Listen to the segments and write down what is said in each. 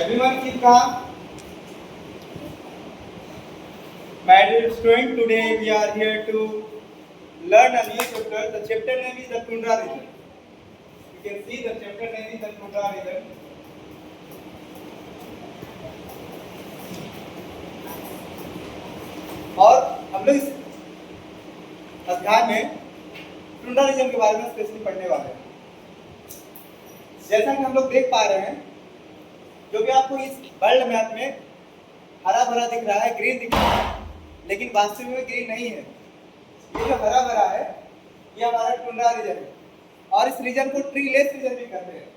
Everyone keep calm. My dear student, today we are here to learn a new chapter. The chapter name is the Tundra region. You can see the chapter name is the Tundra region. और हम लोग इस अध्याय में tundra region के बारे में specially पढ़ने वाले हैं। जैसा कि हम लोग देख पा रहे हैं, जो भी आपको इस वर्ल्ड मैप में हरा भरा दिख रहा है, ग्रीन दिख रहा है, लेकिन वास्तविक में ग्रीन नहीं है। ये जो हरा भरा है, ये हमारा टुंड्रा रीजन है और इस रीजन को ट्री लेस रीजन भी कहते हैं।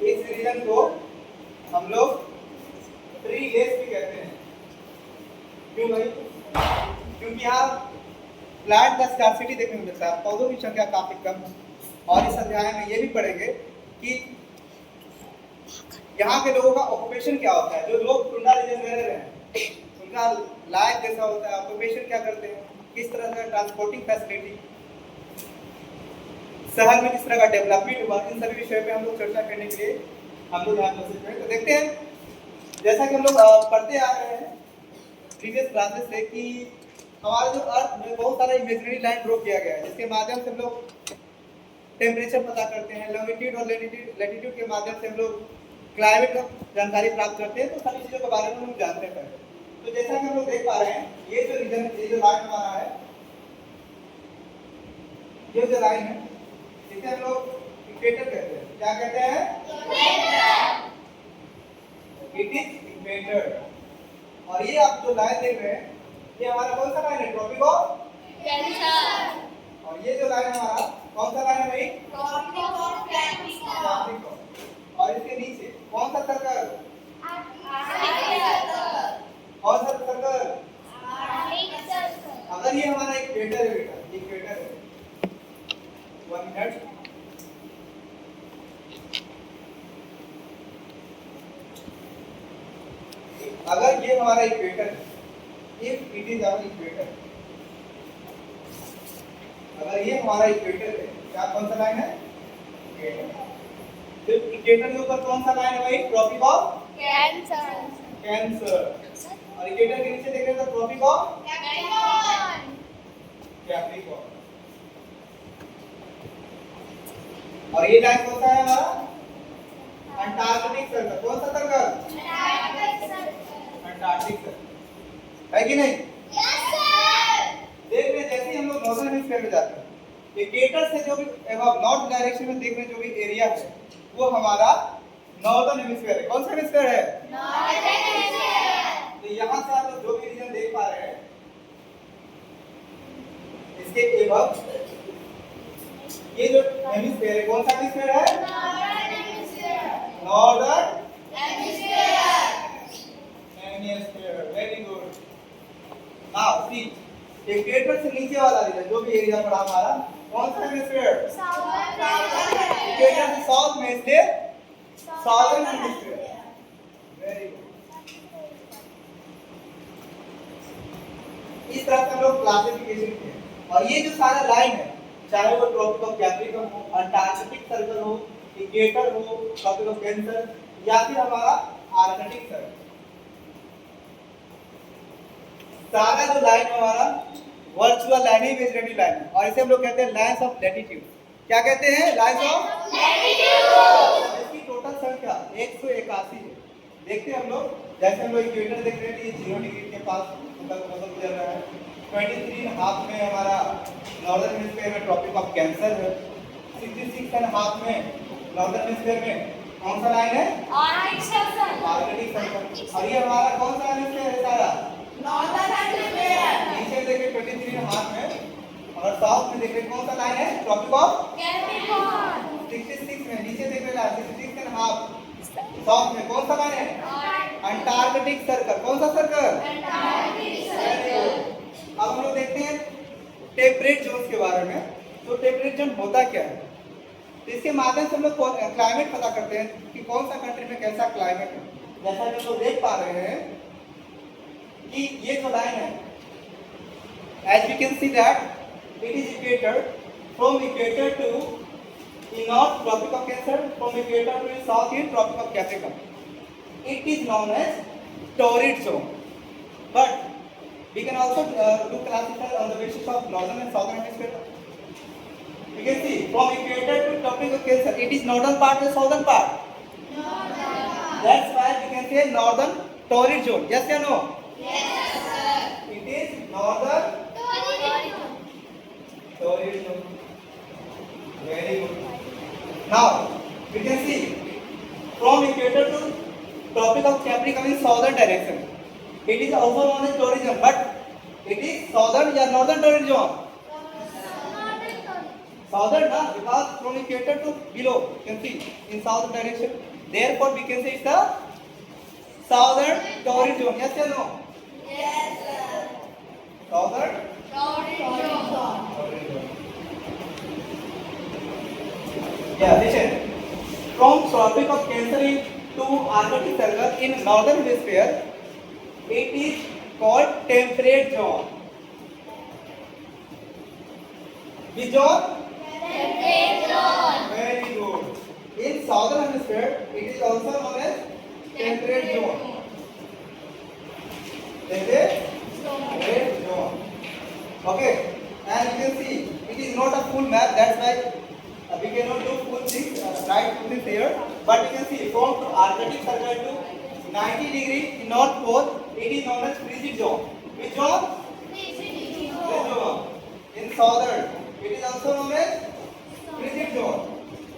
इस रीजन को हम लोग ट्री लेस भी कहते हैं। क्यों भाई? क्योंकि यहाँ प्लांट का स्कार्सिटी देखने को मिलता है, पौधों की संख्या काफी कम है। और इस अध्याय में ये भी पढ़ेंगे कि यहाँ के लोगों का ऑक्यूपेशन क्या होता है। जो लोग टुंड्रा रीजन में रह रहे हैं, उनका लाइफ कैसा होता है, ऑक्यूपेशन क्या करते हैं, किस तरह का ट्रांसपोर्टिंग फैसिलिटी, शहर में किस तरह का डेवलपमेंट हुआ, इन सभी विषयों पे हम लोग चर्चा करने के लिए हम लोग यहाँ पर। तो देखते हैं, जैसा कि हम लोग पढ़ते आ रहे हैं प्रीवियस क्लासेस से, कि हमारे जो अर्थ में बहुत सारा इमेजिनरी लाइन ड्रॉ किया गया है, जिसके माध्यम से हम लोग टेम्परेचर पता करते हैं, लॉन्गिट्यूड और लैटिट्यूड के माध्यम से हम लोग क्लाइमेट का जानकारी प्राप्त करते हैं। तो सभी चीज़ों के बारे में हम जानते हैं। तो जैसा कि हम लोग देख पा रहे हैं, ये जो रीजन, ये जो लाइन हमारा है, ये जो लाइन है, इसे हम लोग इक्वेटर कहते हैं। क्या कहते हैं? It is equator. और ये आप जो लाइन देख रहे हैं, ये हमारा कौन सा लाइन है? Tropic of Cancer. और ये जो लाइन हमारा कौन सा लाइन है भाई? Tropic of Capricorn. और इसके नीचे कौन सा सर्कल? कौन सा सर्कल? अगर ये हमारा इक्वेटर है बेटा, इक्वेटर है, 1 मिनट, अगर ये हमारा इक्वेटर है, if it is our equator, अगर ये हमारा इक्वेटर है, क्या कौन सा लाइन है? इक्वेटर। तो इक्वेटर के ऊपर कौन सा लाइन है भाई? Tropic of Cancer. कैंसर। और इक्वेटर के नीचे देख रहे हैं तो ट्रॉपिक ऑफ कैप्रिकॉर्न। कैप्रिकॉर्न। और ये लाइन कौन सा है हमारा? Antarctic circle. कौन सा सर्कल? Antarctic circle. है कि नहीं? Yes sir. देख रहे, जैसे हम लोग नॉर्दर्न हेमिस्फीयर में जाते हैं, इक्वेटर से जो भी नॉर्थ डायरेक्शन में देख रहे जो भी एरिया है, वो हमारा नॉर्दर्न हेमिस्फीयर है। कौन सा हेमिस्फीयर है? Northern hemisphere. तो यहाँ से आप लोग जो भी रीजन देख पा रहे हैं, इसके एबव ये जो हेमिस्फीयर है, कौन सा हेमिस्फीयर है? Northern hemisphere. Northern hemisphere. Hemisphere. Very good. Now see, equator से नीचे वाला रीजन, जो भी एरिया पड़ा हमारा, कौन सा हेमिस्फीयर? साउथर्न। इक्वेटर से साउथ में इसलिए साउथर्न हेमिस्फीयर। Very good. इस तरह से हम लोग क्लासिफिकेशन किए। और ये जो सारा लाइन है, चाहे वो ट्रॉपिक ऑफ कैप्रिकॉर्न हो, अंटार्कटिक सर्कल हो, इक्वेटर हो, ट्रॉपिक ऑफ कैंसर, या फिर हमारा आर्कटिक सर्कल, सारा जो लाइन है हमारा वर्चुअल लाइन है, इमेजिनरी लाइन है। और इसे हम लोग कहते हैं लाइंस ऑफ लैटिट्यूड। क्या कहते हैं? Lines of latitude. इसकी टोटल संख्या 181 है। देखते हैं हम लोग, जैसे हम लोग इक्वेटर देख रहे हैं, ये 0 डिग्री के पास मतलब गुजर रहा है। 23.5 में हमारा नॉर्दर्न हेमिस्फीयर में ट्रॉपिक ऑफ कैंसर है। 66.5 में नॉर्दर्न हेमिस्फीयर में कौन सा लाइन है? Arctic circle. और ये हमारा कौन सा हेमिस्फीयर है? सारा नॉर्दर्न हेमिस्फीयर। नीचे देखें 23.5 में, और साउथ में देखें कौन सा लाइन है? Tropic of Capricorn. 66 में नीचे देख रहे हैं 66.5, साउथ में कौन सा लाइन है? Antarctic circle. कौन सा सर्कल? Antarctic circle. अब हम लोग देखते हैं टेम्परेट जोन के बारे में। तो टेम्परेट जोन होता क्या है? तो इसके माध्यम से हम लोग क्लाइमेट पता करते हैं कि कौन सा कंट्री में कैसा क्लाइमेट है। जैसा कि हम लोग देख पा रहे हैं कि ये जो लाइन है, as we can see that it is equator, from equator to in North Tropic of Cancer, from equator to south in Tropic of Capricorn. It is known as torrid zone. But we can also do classify on the basis of northern and southern hemisphere. You can see from equator to Tropic of Cancer, it is northern part or southern part. That's why we can say northern torrid zone. Yes or no? Yes, sir. It is northern torrid zone. Very good. Now we can see from equator to Tropic of Capricorn in southern direction. It is also known as torrid zone, but it is southern or northern torrid zone. Southern, na? Because from equator to below, you can see in southern direction. Therefore, we can say it's the southern torrid zone. Yes or no? Yes, sir. Southern torrid zone. Yeah, listen. From Tropic of Cancer to Arctic Circle in northern hemisphere, it is called temperate zone. Which zone? Temperate zone. Very good. In southern hemisphere, it is also known as temperate zone. Temperate zone. Okay. And you can see, it is not a full map. That's why we cannot do full things, right full things here. But you can see from Arctic Circle to 90 degree in North Pole, it is known as frigid zone. Which zone? Frigid zone. In southern, it is also known as frigid zone.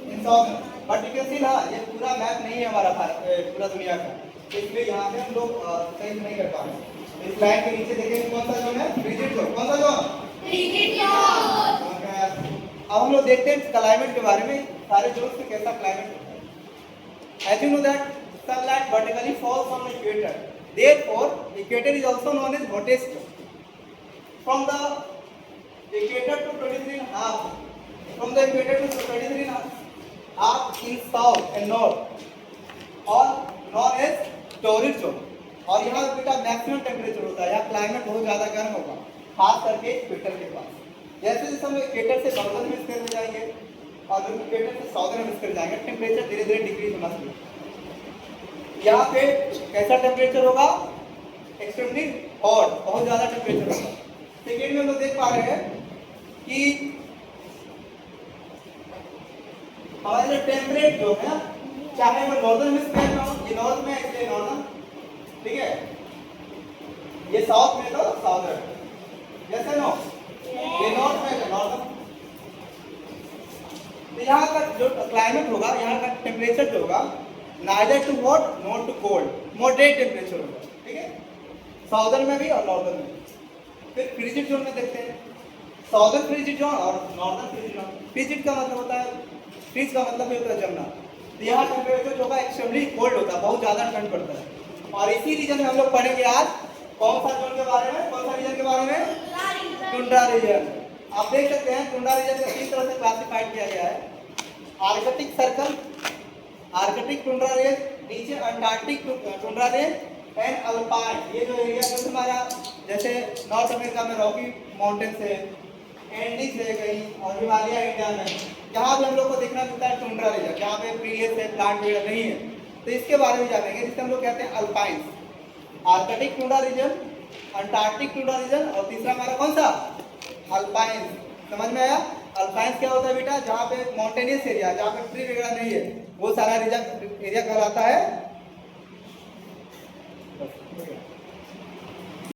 In southern. But you can see ना ये पूरा map नहीं है हमारा पूरा दुनिया का, इसलिए यहाँ पे हम लोग सही नहीं कर पा रहे। इस लाइन के नीचे देखेंगे कौन सा जोन है? Frigid zone. कौन सा जोन? Frigid zone. अब हम लोग देखते हैं क्लाइमेट के बारे में, सारे जोन्स में कैसा क्लाइमेट होता है। As you know that sunlight vertically falls on the equator. Therefore, equator is also known as hottest. From the equator to 23.5, from the equator to 23.5 in south and north, or known as torrid zone. और यहाँ बेटा maximum temperature होता है, यहाँ climate बहुत ज़्यादा गर्म होगा, खास करके इक्वेटर के पास। जैसे जैसे हम इक्वेटर से नॉर्दर्न हेमिस्फीयर में जाएंगे और इक्वेटर से साउदर्न हेमिस्फीयर जाएंगे, टेम्परेचर धीरे धीरे डिक्रीज होना शुरू होगा। यहाँ पे कैसा टेम्परेचर होगा? एक्सट्रीमली हॉट, बहुत ज़्यादा टेम्परेचर होगा। सेकेंड में हम लोग देख पा रहे हैं कि हमारे जो टेम्परेट जो है, चाहे वो नॉर्दर्न हेमिस्फीयर में हो, ये नॉर्थ में है इसलिए नॉर्दर्न, ठीक है, ये साउथ में तो साउदर्न, जैसे नो ये नॉर्थ में तो नॉर्दर्न। तो यहाँ का जो क्लाइमेट होगा, यहाँ का टेम्परेचर जो होगा, neither too hot not too cold, moderate temperature होगा, ठीक है, साउदर्न में भी और नॉर्दर्न में। फिर फ्रिजिड जोन में देखते हैं, साउदर्न फ्रिजिड जोन और नॉर्दर्न फ्रिजिड जोन। फ्रिजिड का मतलब होता है, फ्रीज का मतलब होता है जमना। तो यहाँ टेम्परेचर जो होगा एक्सट्रीमली कोल्ड होता है, बहुत ज़्यादा ठंड पड़ता है। और इसी रीजन में हम लोग पढ़ेंगे आज कौन सा जोन के बारे में, कौन सा रीजन के बारे में? Tundra region. आप देख सकते हैं टुंड्रा रीजन को तीन तरह से क्लासिफाइड किया गया है। Arctic circle, Arctic tundra range, नीचे Antarctic tundra range and alpine. ये जो एरिया जो हमारा जैसे नॉर्थ अमेरिका में रॉकी माउंटेन्स है, एंडीज है कहीं, और हिमालय इंडिया में, यहाँ पे हम लोग को देखना मिलता है टुंड्रा रीजन, जहाँ पे ट्रीज है, प्लांट वगैरह नहीं है। तो इसके बारे में जानेंगे, जिसे हम लोग कहते हैं alpines. Arctic tundra region, Antarctic tundra region और तीसरा हमारा कौन सा? अल्पाइंस। समझ में आया? अल्पाइंस क्या होता है बेटा? जहाँ पे माउंटेनियस एरिया, जहाँ पे ट्री वगैरह नहीं है, वो सारा रीजन एरिया कहलाता है